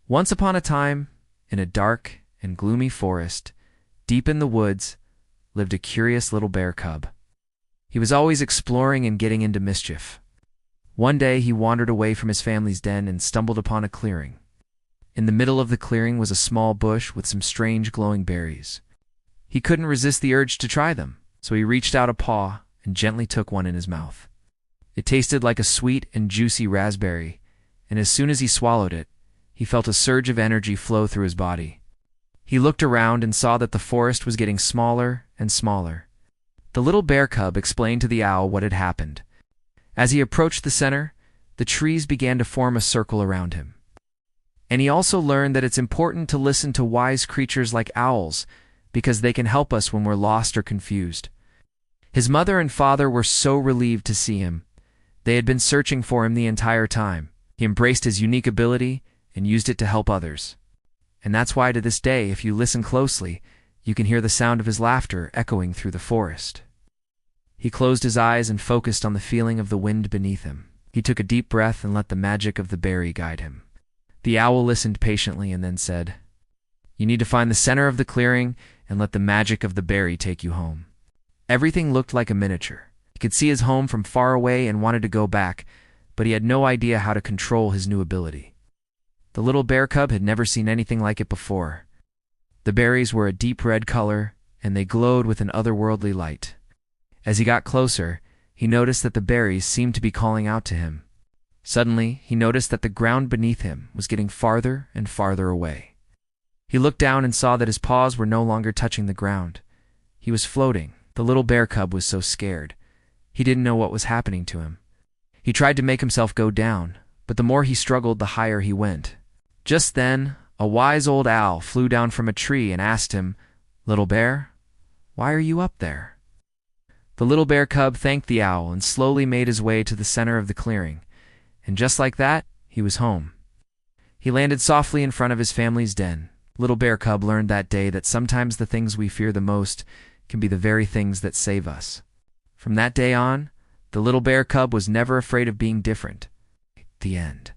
Once upon a time, in a dark and gloomy forest, deep in the woods, lived a curious little bear cub. He was always exploring and getting into mischief. One day he wandered away from his family's den and stumbled upon a clearing. In the middle of the clearing was a small bush with some strange glowing berries. He couldn't resist the urge to try them, so he reached out a paw and gently took one in his mouth. It tasted like a sweet and juicy raspberry, and as soon as he swallowed it, he felt a surge of energy flow through his body. He looked around and saw that the forest was getting smaller and smaller. The little bear cub explained to the owl what had happened. As he approached the center, the trees began to form a circle around him. And he also learned that it's important to listen to wise creatures like owls because they can help us when we're lost or confused. His mother and father were so relieved to see him. They had been searching for him the entire time. He embraced his unique ability and used it to help others. And that's why to this day, if you listen closely, you can hear the sound of his laughter echoing through the forest. He closed his eyes and focused on the feeling of the wind beneath him. He took a deep breath and let the magic of the berry guide him. The owl listened patiently and then said, "You need to find the center of the clearing and let the magic of the berry take you home." Everything looked like a miniature. He could see his home from far away and wanted to go back, but he had no idea how to control his new ability. The little bear cub had never seen anything like it before. The berries were a deep red color, and they glowed with an otherworldly light. As he got closer, he noticed that the berries seemed to be calling out to him. Suddenly, he noticed that the ground beneath him was getting farther and farther away. He looked down and saw that his paws were no longer touching the ground. He was floating. The little bear cub was so scared. He didn't know what was happening to him. He tried to make himself go down, but the more he struggled, the higher he went. Just then, a wise old owl flew down from a tree and asked him, "Little bear, why are you up there?" The little bear cub thanked the owl and slowly made his way to the center of the clearing. And just like that, he was home. He landed softly in front of his family's den. Little bear cub learned that day that sometimes the things we fear the most can be the very things that save us. From that day on, the little bear cub was never afraid of being different. The end.